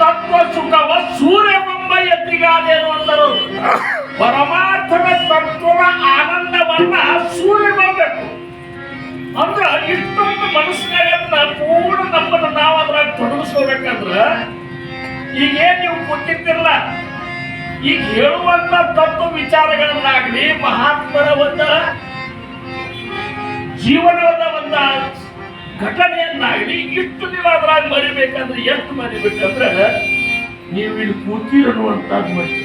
ತತ್ವ ಸುಖವ ಸೂರ್ಯಬೊಮ್ಮ ಎತ್ತಿಗಾದೇನು ಅಂದರು. ಪರಮಾರ್ಥದ ತತ್ವದ ಆನಂದವನ್ನ ಸೂರ್ಯ ಮಾಡಬೇಕು ಅಂದ್ರ ಇಷ್ಟೊಂದು ಮನಸ್ಸಿನಾಗನ್ನ ಪೂರ್ಣ ನಮ್ಮನ್ನು ನಾವು ಅದ್ರಾಗ ತೊಡಗಿಸ್ಕೋಬೇಕಂದ್ರ ಈಗೇನ್ ನೀವು ಗೊತ್ತಿರ್ತಿರಲ್ಲ, ಈಗ ಹೇಳುವಂತ ತತ್ವ ವಿಚಾರಗಳನ್ನಾಗ್ಲಿ ಮಹಾತ್ಮರ ಒಂದು ಜೀವನದ ಒಂದು ಘಟನೆಯನ್ನಾಗ್ಲಿ ಇಷ್ಟು ನೀವು ಅದ್ರಾಗ ಮರಿಬೇಕಂದ್ರೆ ಎಷ್ಟು ಮರಿಬೇಕಂದ್ರೆ ನೀವು ಇಲ್ಲಿ ಕೂತಿರನ್ನುವಂತದ್ದು ಮರಿ,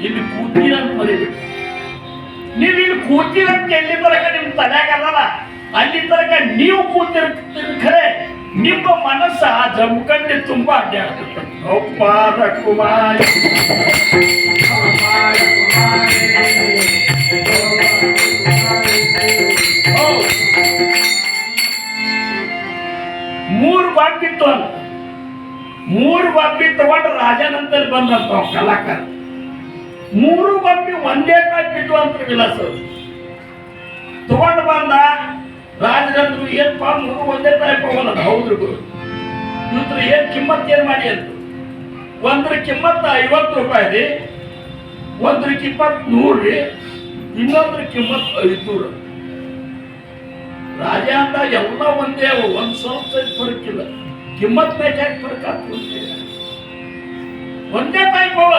ಇಲ್ಲಿ ಕೂತಿರಂತ ಮರಿಬೇಕು. ನೀವು ಇಲ್ಲಿ ಕೂತಿರಂತ ಎಲ್ಲಿ ತನಕ ನಿಮ್ ತಲೆಯಾಗಲ್ಲ ಅಲ್ಲಿ ತನಕ ನೀವು ಕೂತಿರ್ತೀರಿ. ಖರೆ ನಿಮ್ಮ ಮನಸ್ಸ ಜಮಖಂಡಿ ತುಂಬಾ ಅಡ್ಡಾಡ್ತಿರ್ತದೆ. ಒಪ್ಪಾದ ಕುಮಾರಿ ಮೂರು ಬಾಂಬಿತ್ತು ಅಲ್ಲ, ಮೂರು ಬಾಂಬಿ ತಗೊಂಡು ರಾಜನಂತಲ್ಲಿ ಬಂದಂತ ಕಲಾಕಾರ. ಮೂರು ಬಾಂಬಿ ಒಂದೇ ಕಾಯಿ ಬಿಟ್ಟು ಅಂತ ವಿಲಾಸ ತಗೊಂಡು ಬಂದ ರಾಜನಂದ್ರು. ಏನಪ್ಪಾ ಮೂರು ಒಂದೇ ಕಾಯಿ ಹೋಗಲ್ಲ. ಹೌದ್ರು ಇವ್ರು ಏನ್ ಕಿಮ್ಮತ್ ಏನ್ ಮಾಡಿ ಅಂತ. ಒಂದ್ರ ಕಿಮ್ಮತ್ 50 ರೂಪಾಯಿ ರೀ, ಒಂದ್ರ ಕಿಮ್ಮತ್ 100 ರೀ, ಇನ್ನೊಂದ್ರ ಕಿಮ್ಮತ್ 500. ರಾಜ ಅಂತ ಎಲ್ಲ ಒಂದೇ, ಒಂದ್ ಸ್ವಲ್ಪ ಫರಕ್ ಇಲ್ಲ. ಕಿಮ್ಮತ್ ಯಾಕೆ ಫರಕ್ ಆಗ್ತದೆ? ಒಂದೇ ಟೈಪ್ ಹೋಗ.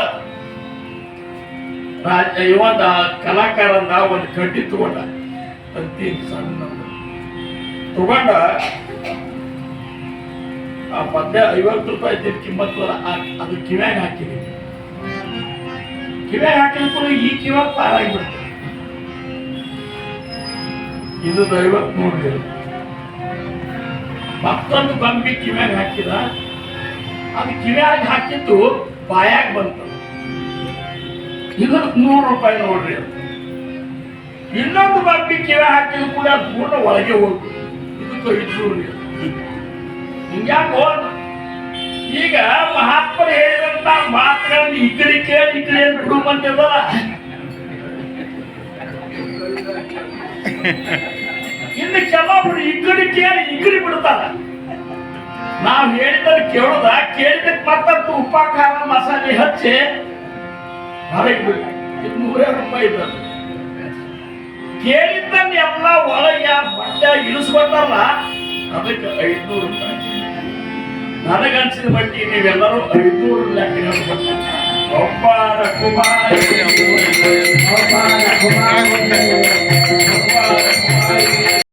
ರಾಜ ಇವಂದ ಕಲಾಕಾರಂದ ಒಂದು ಕಡ್ಡಿ ತಗೊಂಡ, ಅಂತಿ ಸಣ್ಣ ತಗೊಂಡ ಆ ಪದ್ಯ 50 ರೂಪಾಯಿ ಕಿಮ್ಮತ್ ಅದು ಕಿವ್ಯಾಗ ಹಾಕಿದೆ. ಕಿವ್ಯಾಗ ಹಾಕಿದ ಕೂಡ ಈ ಕಿವ್ಯಾಗ ಪಾರಾಗಿಬಿಡ್ತದೆ. ಇದು 53 ಮತ್ತೊಂದು ಗೊಂಬಿ ಕಿವ್ಯಾಗ ಹಾಕಿದ, ಅದು ಕಿವ್ಯಾಗ ಹಾಕಿದ್ದು ಬಾಯಾಗ ಬಂತು. ಇದು 100 ರೂಪಾಯಿ ನೋಡ್ರಿ. ಇನ್ನೊಂದು ಗೊಂಬಿ ಕಿವ್ಯಾಗ ಹಾಕಿದ್ರು ಕೂಡ ಪೂರ್ಣ ಒಳಗೆ ಹೋಗ್ತು. ಇದಕ್ಕೆ 500. ಹಿಂಗ್ಯಾಕೋ ಈಗ ಮಹಾತ್ಮರು ಹೇಳಿದಂತ ಮಾತುಗಳನ್ನು ಈ ಕಡೆ ಕೇಳಿ ಈ ಕಡೆ ಬಿಡು ಬಂದಿದ್ದಲ್ಲ. ಇನ್ನು ಕೆಲವೊಬ್ರು ಈ ಕಡೆ ಕೇಳಿ ಈ ಕಡೆ ಬಿಡ್ತಾರ. ನಾವ್ ಹೇಳಿದ್ರೆ ಕೇಳುದ, ಕೇಳಿದಕ್ಕೆ ಮತ್ತಷ್ಟು ಉಪ್ಪ ಖಾರ ಮಸಾಲೆ ಹಚ್ಚಿ ಹೊರಗೆ ಬಿಡಿ. ಇದು 100 ರೂಪಾಯಿ ಇದ್ದದ್ದು. ಕೇಳಿದ್ದನ್ನ ಎಲ್ಲ ಒಳಗೆ ಬಟ್ಟೆ ಇಳಿಸ್ಕೊತಾರಲ್ಲ, ಅದಕ್ಕೆ 500 ರೂಪಾಯಿ. ನನಗನ್ಸಿದ ಬಟ್ಟಿ ನೀವೆಲ್ಲರೂ 500 ಲೆಕ್ಕ. ಒಬ್ಬರ ಕುಮಾರ